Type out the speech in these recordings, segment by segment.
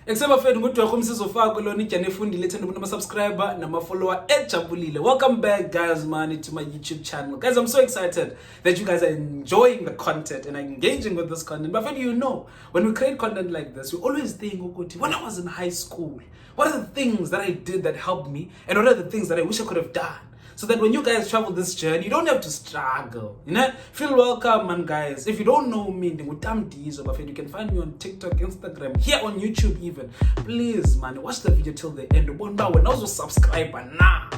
Except bafethu ngudwakho umsizofaka lona ijana efundile ethanda ubona ama-subscriber nama-follower ejabulile. Welcome back guys, man, to my YouTube channel. Guys, I'm so excited that you guys are enjoying the content and are engaging with this content. But you know, when we create content like this, we always think, when I was in high school, what are the things that I did that helped me, and what are the things that I wish I could have done? So that when you guys travel this journey, you don't have to struggle. You know? Feel welcome, man, guys. If you don't know me, Mdizo, you can find me on TikTok, Instagram, here on YouTube even. Please, man, watch the video till the end. When also subscribe now.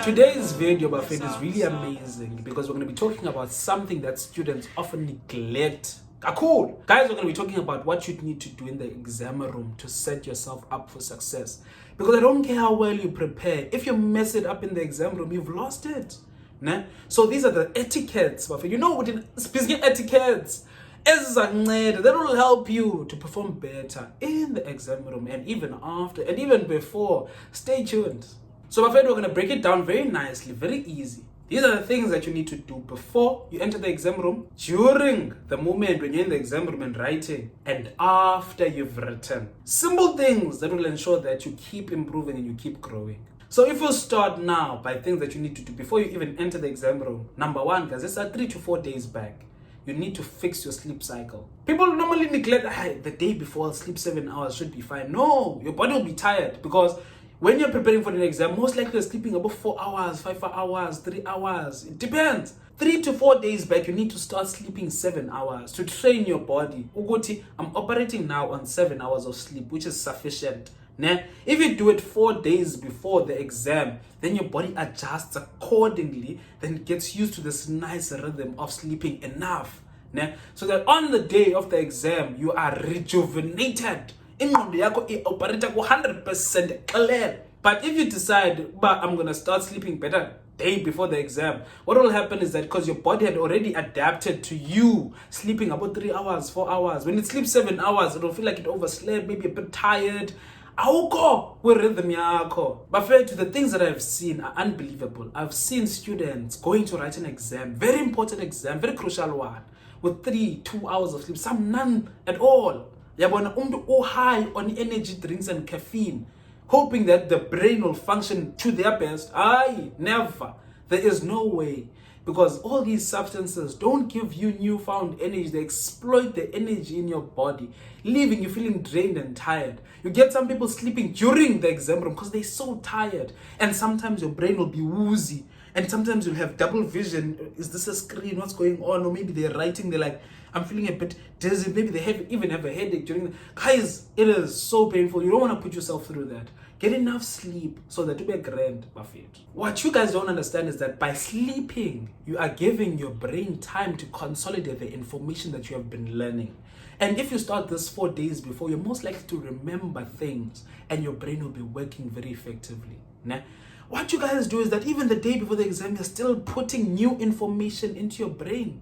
Today's video, Buffett, is really amazing because we're going to be talking about something that students often neglect. Cool. Guys, we're going to be talking about what you need to do in the exam room to set yourself up for success. Because I don't care how well you prepare. If you mess it up in the exam room, you've lost it. Nah? So these are the etiquettes, Buffett. You know, within speaking etiquettes, that will help you to perform better in the exam room and even after and even before. Stay tuned. So my friend, we're going to break it down very nicely, very easy. These are the things that you need to do before you enter the exam room, during the moment when you're in the exam room and writing, and after you've written. Simple things that will ensure that you keep improving and you keep growing. So if you start now by things that you need to do before you even enter the exam room, number one, guys, it's 3 to 4 days back. You need to fix your sleep cycle. People normally neglect, the day before, I'll sleep 7 hours, should be fine. No, your body will be tired because when you're preparing for an exam, most likely you're sleeping about 4 hours, 5 hours, 3 hours. It depends. 3 to 4 days back, you need to start sleeping 7 hours to train your body. Uguti, I'm operating now on 7 hours of sleep, which is sufficient. Nah? If you do it 4 days before the exam, then your body adjusts accordingly, then it gets used to this nice rhythm of sleeping enough. Nah? So that on the day of the exam, you are rejuvenated. Ingqondo yakho operates 100% clear. But if you decide, I'm going to start sleeping better day before the exam, what will happen is that because your body had already adapted to you sleeping about 3 hours, 4 hours, when it sleeps 7 hours, it will feel like it overslept, maybe a bit tired. Awuko with rhythm yakho. But fair to the things that I've seen are unbelievable. I've seen students going to write an exam, very important exam, very crucial one, with 2 hours of sleep, some none at all. Yabona umntu high on energy drinks and caffeine, hoping that the brain will function to their best. Aye, never. There is no way. Because all these substances don't give you newfound energy. They exploit the energy in your body, leaving you feeling drained and tired. You get some people sleeping during the exam room because they're so tired. And sometimes your brain will be woozy. And sometimes you'll have double vision. Is this a screen? What's going on? Or maybe they're writing, they're like, I'm feeling a bit dizzy. Maybe they even have a headache during the... Guys, it is so painful. You don't want to put yourself through that. Get enough sleep so that you be grand, Buffett. What you guys don't understand is that by sleeping, you are giving your brain time to consolidate the information that you have been learning. And if you start this 4 days before, you're most likely to remember things and your brain will be working very effectively. Nah? What you guys do is that even the day before the exam, you're still putting new information into your brain.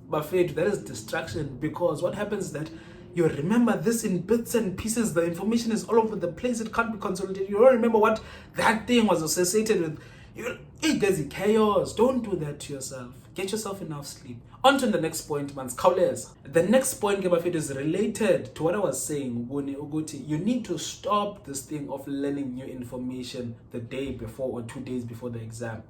Buffett, that is distraction, because what happens is that you remember this in bits and pieces. The information is all over the place. It can't be consolidated. You don't remember what that thing was associated with. There's chaos. Don't do that to yourself. Get yourself enough sleep. On to the next point, man. The next point, Buffett, is related to what I was saying. You need to stop this thing of learning new information the day before or 2 days before the exam.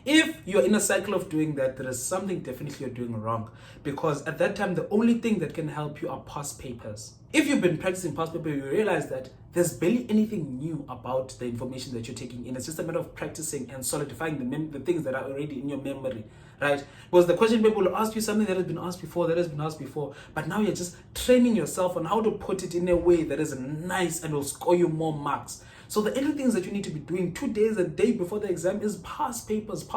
If you're in a cycle of doing that, there is something definitely you're doing wrong, because at that time the only thing that can help you are past papers. If you've been practicing past paper, you realize that there's barely anything new about the information that you're taking in. It's just a matter of practicing and solidifying the things that are already in your memory, right? Because the question paper will ask you something that has been asked before, but now you're just training yourself on how to put it in a way that is nice and will score you more marks. So the only things that you need to be doing 2 days, a day before the exam is past papers.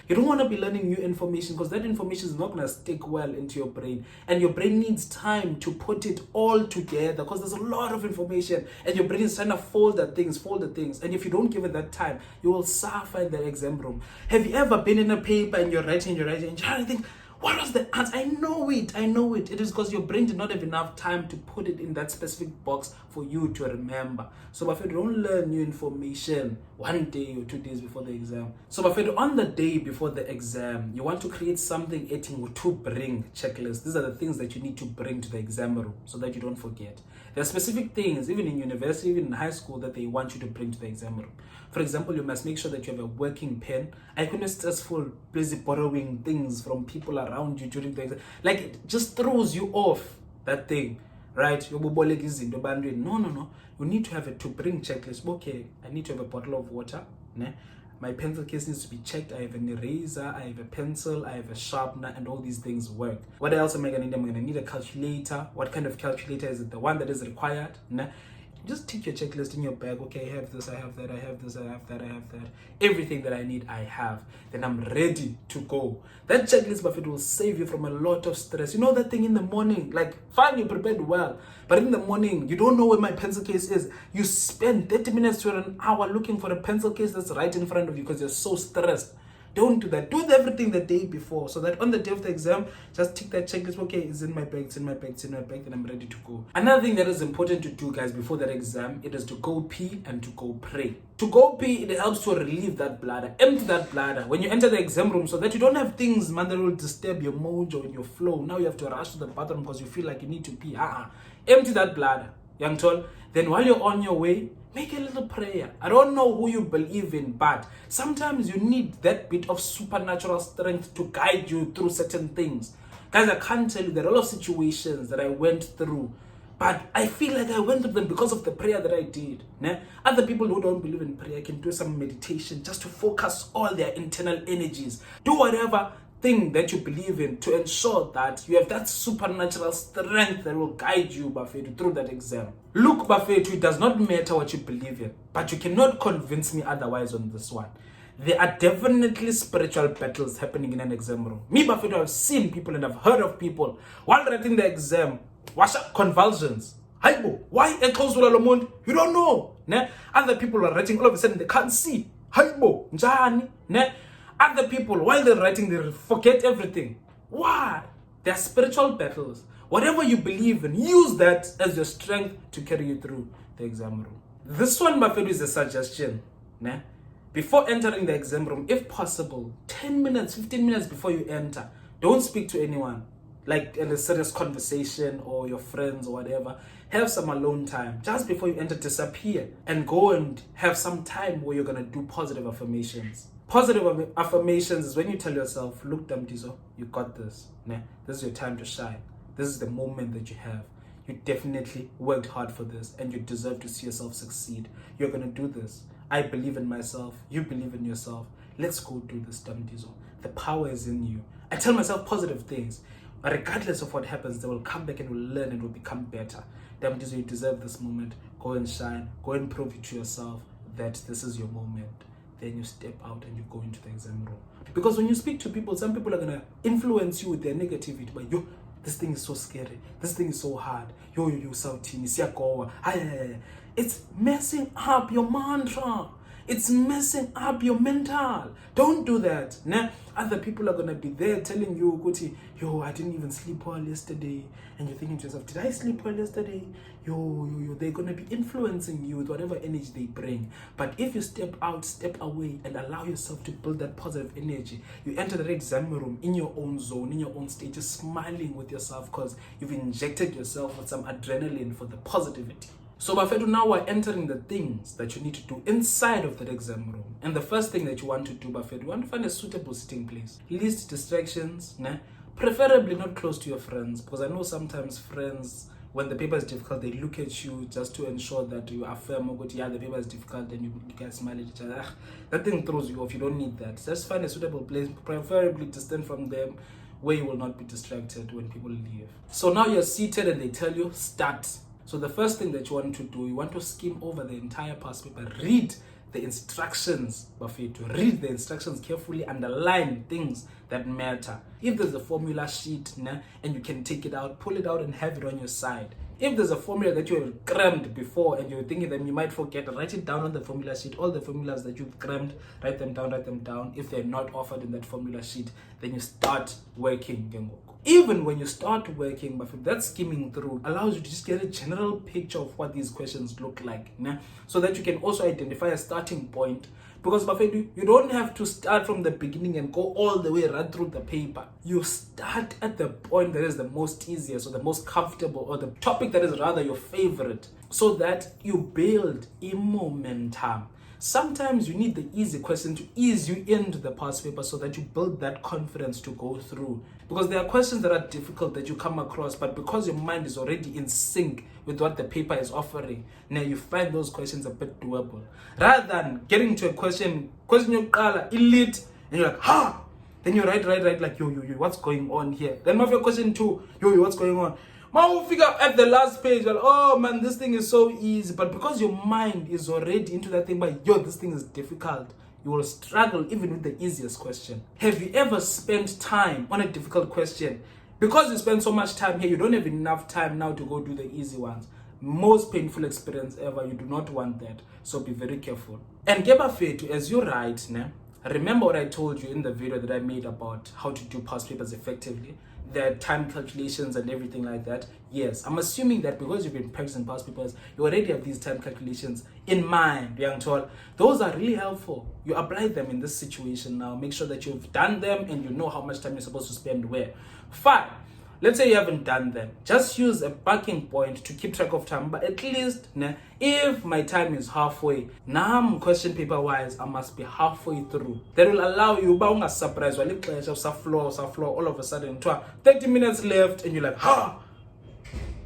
You don't want to be learning new information because that information is not going to stick well into your brain. And your brain needs time to put it all together because there's a lot of information and your brain is trying to fold the things. And if you don't give it that time, you will suffer in the exam room. Have you ever been in a paper and you're writing, and you're trying to think, what was the answer? I know it. It is because your brain did not have enough time to put it in that specific box for you to remember. So, Buffett, don't learn new information 1 day or 2 days before the exam. So, Buffett, on the day before the exam, you want to create something to bring checklist. These are the things that you need to bring to the exam room so that you don't forget. There are specific things, even in university, even in high school, that they want you to bring to the exam room. For example, you must make sure that you have a working pen. I couldn't stressful, busy borrowing things from people around you during the exam. Like, it just throws you off that thing, right? No. You need to have a to bring checklist. Okay, I need to have a bottle of water. Ne? My pencil case needs to be checked. I have an eraser, I have a pencil, I have a sharpener, and all these things work. What else am I going to need? I'm going to need a calculator. What kind of calculator is it? The one that is required? Ne? Just take your checklist in your bag. Okay, I have this, I have that, I have this, I have that, I have that. Everything that I need, I have. Then I'm ready to go. That checklist, Buffett, will save you from a lot of stress. You know that thing in the morning, like, fine, you prepared well, but in the morning, you don't know where my pencil case is. You spend 30 minutes to an hour looking for a pencil case that's right in front of you because you're so stressed. Don't do that. Do everything the day before so that on the day of the exam, just tick that checklist. Okay, it's in my bag, and I'm ready to go. Another thing that is important to do, guys, before that exam, it is to go pee and to go pray. To go pee, it helps to relieve that bladder, empty that bladder when you enter the exam room so that you don't have things, man, that will disturb your mojo and your flow. Now you have to rush to the bathroom because you feel like you need to pee. Empty that bladder, young tall. Then while you're on your way, make a little prayer. I don't know who you believe in, but sometimes you need that bit of supernatural strength to guide you through certain things. Guys, I can't tell you, there are a lot of situations that I went through, but I feel like I went through them because of the prayer that I did. Other people who don't believe in prayer can do some meditation just to focus all their internal energies. Do whatever thing that you believe in to ensure that you have that supernatural strength that will guide you, Buffett, through that exam. Look, Buffett, it does not matter what you believe in, but you cannot convince me otherwise on this one. There are definitely spiritual battles happening in an exam room. Me, Buffett, I've seen people and I've heard of people while writing the exam, wash up convulsions. Why? You don't know. Other people are writing, all of a sudden they can't see. Other people, while they're writing, they forget everything. Why? They're spiritual battles. Whatever you believe in, use that as your strength to carry you through the exam room. This one, my friend, is a suggestion. Before entering the exam room, if possible, 10 minutes, 15 minutes before you enter, don't speak to anyone. Like in a serious conversation or your friends or whatever. Have some alone time. Just before you enter, disappear and go and have some time where you're going to do positive affirmations. Positive affirmations is when you tell yourself, look, Mdizo, you got this. This is your time to shine. This is the moment that you have. You definitely worked hard for this and you deserve to see yourself succeed. You're going to do this. I believe in myself. You believe in yourself. Let's go do this, Mdizo. The power is in you. I tell myself positive things. Regardless of what happens, they will come back and will learn and will become better. Mdizo, you deserve this moment. Go and shine. Go and prove it to yourself that this is your moment. Then you step out and you go into the exam room. Because when you speak to people, some people are going to influence you with their negativity. But this thing is so scary. This thing is so hard. It's messing up your mantra. It's messing up your mental. Don't do that. Other people are going to be there telling you, I didn't even sleep well yesterday. And you're thinking to yourself, did I sleep well yesterday? They're going to be influencing you with whatever energy they bring. But if you step out, step away, and allow yourself to build that positive energy, you enter the exam room in your own zone, in your own state, just smiling with yourself because you've injected yourself with some adrenaline for the positivity. So, Bafetu, now we're entering the things that you need to do inside of that exam room. And the first thing that you want to do, Bafetu, you want to find a suitable sitting place. Least distractions, preferably not close to your friends, because I know sometimes friends, when the paper is difficult, they look at you just to ensure that you affirm, the paper is difficult, and you guys smile at each other. That thing throws you off. You don't need that. Just find a suitable place, preferably distant from them, where you will not be distracted when people leave. So now you're seated and they tell you, start. So the first thing that you want to do, you want to skim over the entire past paper, read the instructions, to read the instructions carefully, underline things that matter. If there's a formula sheet and you can take it out, pull it out and have it on your side. If there's a formula that you have crammed before and you're thinking that you might forget, write it down on the formula sheet. All the formulas that you've crammed, write them down. If they're not offered in that formula sheet, then you start working. Even when you start working, that skimming through allows you to just get a general picture of what these questions look like, so that you can also identify a starting point. Because you don't have to start from the beginning and go all the way right through the paper. You start at the point that is the most easiest or the most comfortable, or the topic that is rather your favorite, so that you build a momentum. Sometimes you need the easy question to ease you into the past paper so that you build that confidence to go through. Because there are questions that are difficult that you come across, but because your mind is already in sync with what the paper is offering, now you find those questions a bit doable. Rather than getting to a question you call elite, and you're like, then you write like, yo, what's going on here? Then maybe question 2, yo, what's going on? Now we figure at the last page, well, oh man, this thing is so easy. But because your mind is already into that thing, but yo, this thing is difficult, you will struggle even with the easiest question. Have you ever spent time on a difficult question? Because you spend so much time here, you don't have enough time now to go do the easy ones. Most painful experience ever, you do not want that. So be very careful. And Gebafetu, as you write, remember what I told you in the video that I made about how to do past papers effectively, the time calculations and everything like that. Yes, I'm assuming that because you've been practicing past papers, you already have these time calculations in mind, young tall. Those are really helpful. You apply them in this situation now. Make sure that you've done them and you know how much time you're supposed to spend where. Fine. Let's say you haven't done them. Just use a marking point to keep track of time. But at least, if my time is halfway, now question paper wise, I must be halfway through. That will allow you, but surprise, while it floor, all of a sudden, 30 minutes left, and you're like,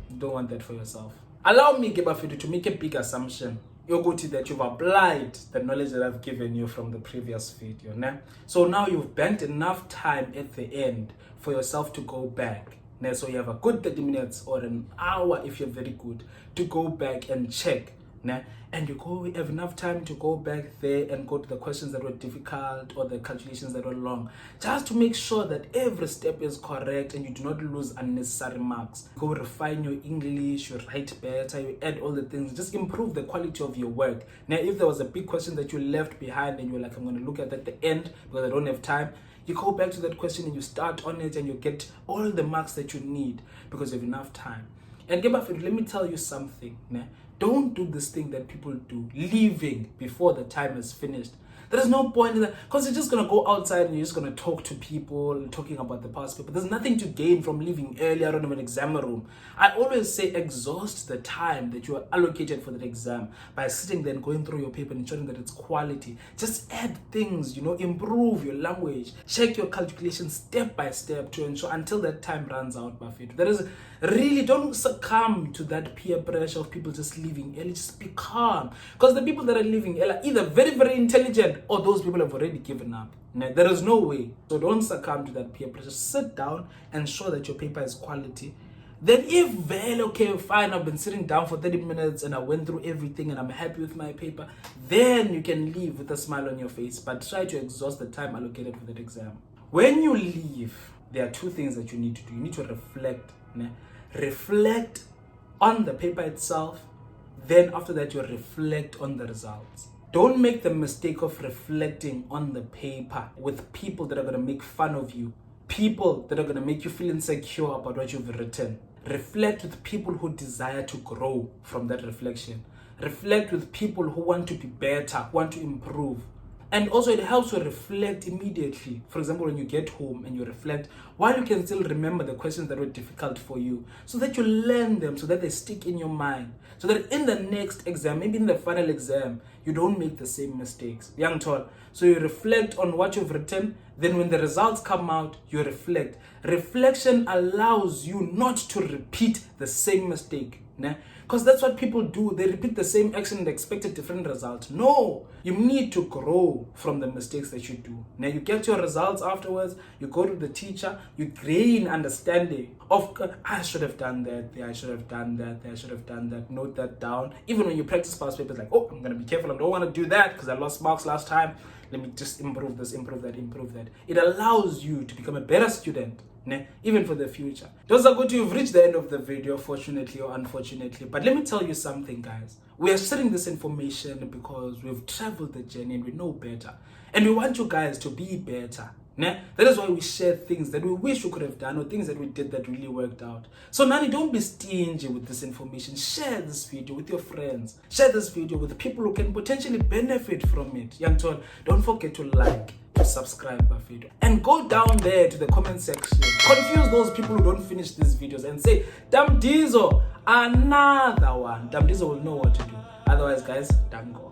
you don't want that for yourself. Allow me, Gebafetu, to make a big assumption. You're going to that you've applied the knowledge that I've given you from the previous video. So now you've spent enough time at the end for yourself to go back. So you have a good 30 minutes or an hour if you're very good to go back and check. And you have enough time to go back there and go to the questions that were difficult or the calculations that were long, just to make sure that every step is correct and you do not lose unnecessary marks. Go refine your English, you write better, you add all the things, just improve the quality of your work. Now, if there was a big question that you left behind and you're like, I'm going to look at the end because I don't have time, you go back to that question and you start on it and you get all the marks that you need because you have enough time. And let me tell you something. Don't do this thing that people do, leaving before the time is finished. There is no point in that, because you're just going to go outside and you're just going to talk to people, talking about the past paper. There's nothing to gain from leaving earlier on in an exam room. I always say exhaust the time that you are allocated for that exam by sitting there and going through your paper and ensuring that it's quality. Just add things, improve your language, check your calculations step by step to ensure until that time runs out, Buffett. There is really, don't succumb to that peer pressure of people just leaving early. Just be calm, because the people that are leaving early are either very, very intelligent or those people have already given up. There is no way. So don't succumb to that peer pressure. Sit down and ensure that your paper is quality. Then if, well, okay, fine, I've been sitting down for 30 minutes and I went through everything and I'm happy with my paper, then you can leave with a smile on your face, but try to exhaust the time allocated for that exam. When you leave, there are two things that you need to do. You need to reflect. Reflect on the paper itself. Then after that, you reflect on the results. Don't make the mistake of reflecting on the paper with people that are going to make fun of you, people that are going to make you feel insecure about what you've written. Reflect with people who desire to grow from that reflection. Reflect with people who want to be better, want to improve. And also it helps to reflect immediately. For example, when you get home and you reflect, while you can still remember the questions that were difficult for you, so that you learn them, so that they stick in your mind, so that in the next exam, maybe in the final exam, you don't make the same mistakes. Young tall. So you reflect on what you've written, then when the results come out, you reflect. Reflection allows you not to repeat the same mistake Because that's what people do. They repeat the same action and expect a different result. No, you need to grow from the mistakes that you do. Now you get your results afterwards, you go to the teacher, you gain understanding of, I should have done that, I should have done that, I should have done that, note that down. Even when you practice past papers, like, oh, I'm going to be careful, I don't want to do that because I lost marks last time. Let me just improve this, improve that, improve that. It allows you to become a better student, even for the future. Those are good. You've reached the end of the video, fortunately or unfortunately. But let me tell you something, guys. We are sharing this information because we've traveled the journey and we know better. And we want you guys to be better. That is why we share things that we wish we could have done or things that we did that really worked out. So Nani, don't be stingy with this information. Share this video with your friends. Share this video with people who can potentially benefit from it. Young Tol, don't forget to like, to subscribe my video. And go down there to the comment section. Confuse those people who don't finish these videos and say, Mdizo, another one. Mdizo will know what to do. Otherwise, guys, don't go.